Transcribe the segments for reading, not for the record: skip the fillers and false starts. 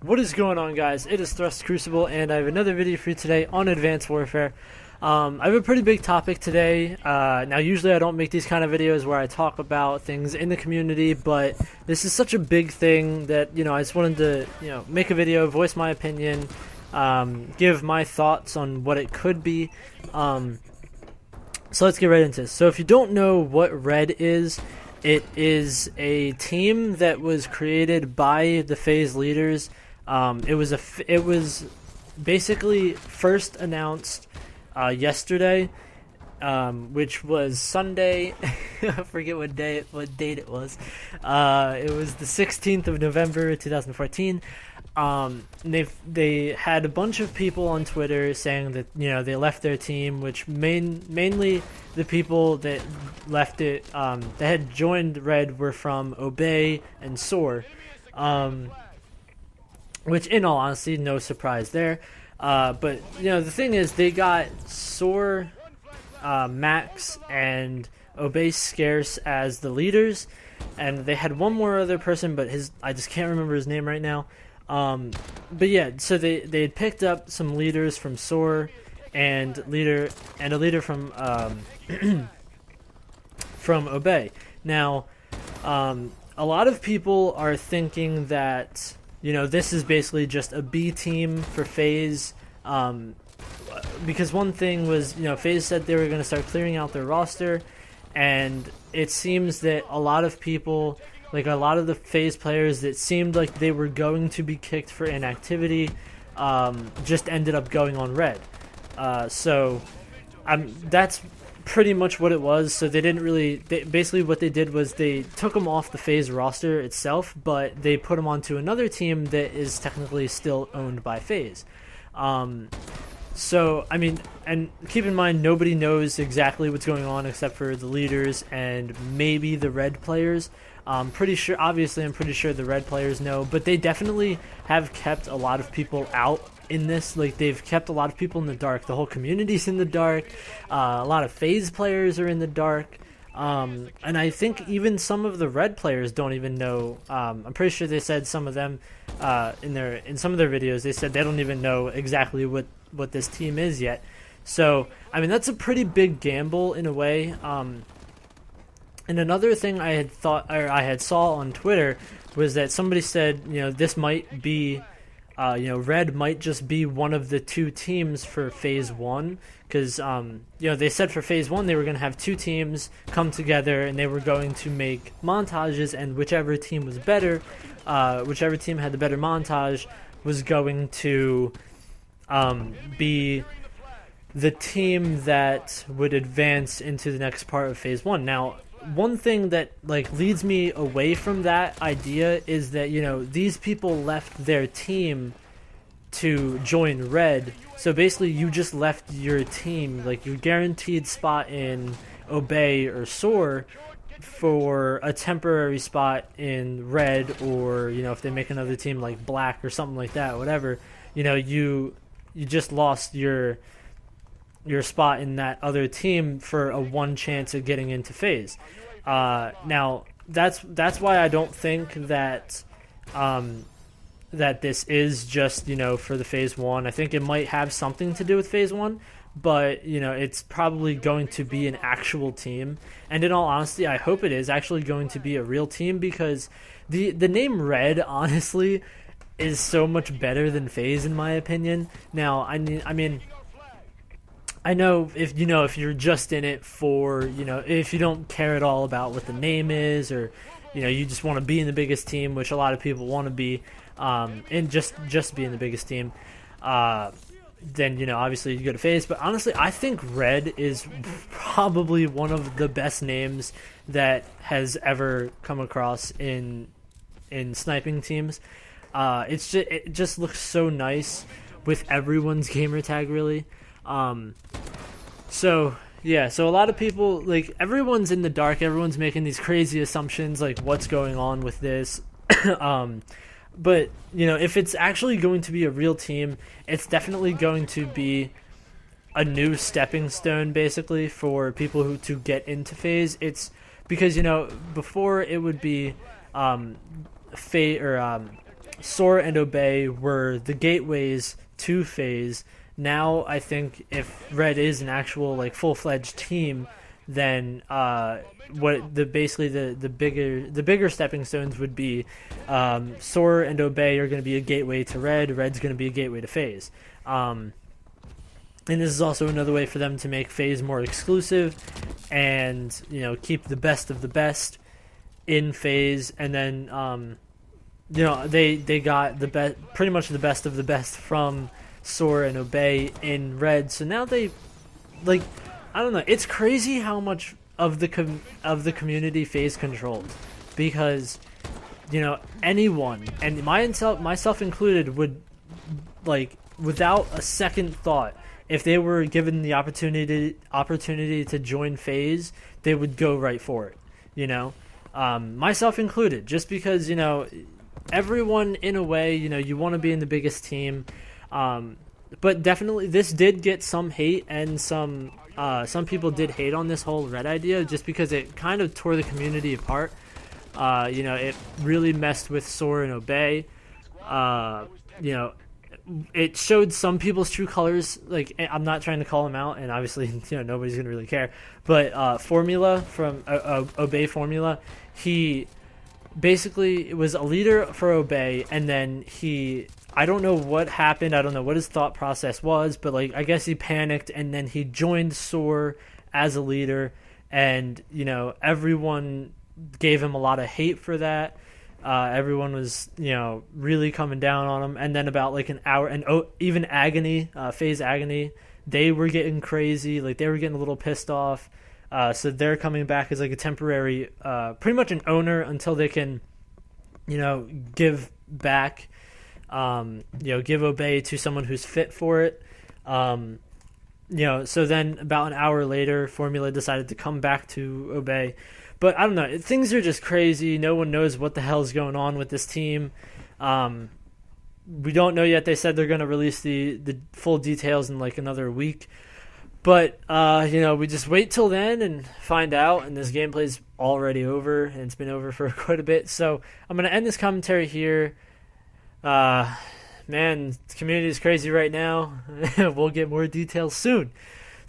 What is going on, guys? It is Thrust Crucible, and I have another video for you today on Advanced Warfare. I have a pretty big topic today. Now, usually I don't make these kind of videos where I talk about things in the community, but this is such a big thing that, I just wanted to, make a video, voice my opinion, give my thoughts on what it could be. So let's get right into this. So if you don't know what Red is, it is a team that was created by the FaZe leaders. It was basically first announced yesterday, which was Sunday. I forget what date it was. It was the 16th of November 2014. They had a bunch of people on Twitter saying that they left their team, which mainly the people that left it that had joined Red were from Obey and Soar, which in all honesty, no surprise there. But the thing is, they got Soar, Max, and Obey Scarce as the leaders, and they had one more other person, but I just can't remember his name right now. But yeah, so they had picked up some leaders from Soar and a leader from from Obey. Now, a lot of people are thinking that this is basically just a B team for FaZe, because one thing was FaZe said they were going to start clearing out their roster, and it seems that a lot of people, like a lot of the FaZe players that seemed like they were going to be kicked for inactivity, just ended up going on Red. So that's pretty much what it was. So they didn't really... basically what they did was they took them off the FaZe roster itself, but they put them onto another team that is technically still owned by FaZe. So, I mean, and keep in mind, nobody knows exactly what's going on except for the leaders and maybe the Red players. I'm pretty sure the Red players know, but they definitely have kept a lot of people out in this. Like, they've kept a lot of people in the dark. The whole community's in the dark. A lot of FaZe players are in the dark. And I think even some of the Red players don't even know. I'm pretty sure they said some of them in some of their videos, they said they don't even know exactly what this team is yet. So, I mean, that's a pretty big gamble in a way. And another thing I had saw on Twitter was that somebody said, this might be, Red might just be one of the two teams for Phase 1, because, they said for Phase 1 they were going to have two teams come together and they were going to make montages, and whichever team was better, whichever team had the better montage was going to be the team that would advance into the next part of Phase 1. Now, one thing that leads me away from that idea is that these people left their team to join Red. So basically you just left your team, your guaranteed spot in Obey or Soar, for a temporary spot in Red, or if they make another team like Black or something like that, whatever, you just lost your spot in that other team for a one chance of getting into FaZe. Now that's why I don't think that that this is just for the Phase 1. I think it might have something to do with Phase 1, but it's probably going to be an actual team. And in all honesty, I hope it is actually going to be a real team, because the name Red honestly is so much better than FaZe in my opinion. Now, I mean, I know if you're just in it for, if you don't care at all about what the name is, or, you just want to be in the biggest team, which a lot of people want to be, and just be in the biggest team, then, obviously you go to FaZe. But honestly, I think Red is probably one of the best names that has ever come across in sniping teams. It just looks so nice with everyone's gamer tag, really. So a lot of people, everyone's in the dark, everyone's making these crazy assumptions, what's going on with this. But if it's actually going to be a real team, it's definitely going to be a new stepping stone, basically, for people to get into FaZe. It's because before it would be Soar and Obey were the gateways to FaZe. Now I think if Red is an actual like full-fledged team, then what the bigger stepping stones would be, Soar and Obey are going to be a gateway to Red. Red's going to be a gateway to FaZe. And this is also another way for them to make FaZe more exclusive, and keep the best of the best in FaZe. And then they got pretty much the best of the best from Soar and Obey in Red. So now they I don't know. It's crazy how much of the community FaZe controls, because anyone, and myself included, would without a second thought, if they were given the opportunity to join FaZe, they would go right for it. Myself included, just because everyone, in a way, you want to be in the biggest team. But definitely, this did get some hate, and some people did hate on this whole Red idea, just because it kind of tore the community apart. It really messed with Soar and Obey. It showed some people's true colors. Like, I'm not trying to call them out, and obviously, nobody's gonna really care. But Formula from Obey Formula, he basically was a leader for Obey, and then I don't know what happened. I don't know what his thought process was, but I guess he panicked, and then he joined Soar as a leader, and everyone gave him a lot of hate for that. Everyone was really coming down on him, and then about an hour, and even Agony, FaZe Agony, they were getting crazy. They were getting a little pissed off. So they're coming back as a temporary, pretty much an owner, until they can give back. Give Obey to someone who's fit for it. So then about an hour later, Formula decided to come back to Obey. But I don't know, things are just crazy. No one knows what the hell is going on with this team. We don't know yet. They said they're going to release the full details in another week. But, we just wait till then and find out. And this gameplay's already over, and it's been over for quite a bit. So I'm going to end this commentary here. Man, the community is crazy right now. We'll get more details soon.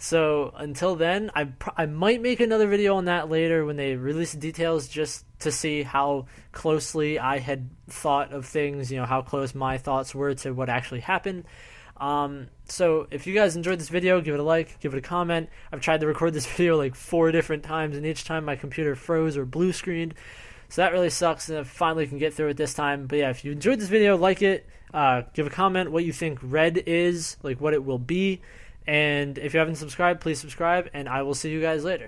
So until then, I might make another video on that later when they release the details, just to see how closely I had thought of things, how close my thoughts were to what actually happened. So if you guys enjoyed this video, give it a like, give it a comment. I've tried to record this video 4 different times, and each time my computer froze or blue screened. So that really sucks, and I finally can get through it this time. But yeah, if you enjoyed this video, like it, give a comment what you think Red is, what it will be. And if you haven't subscribed, please subscribe, and I will see you guys later.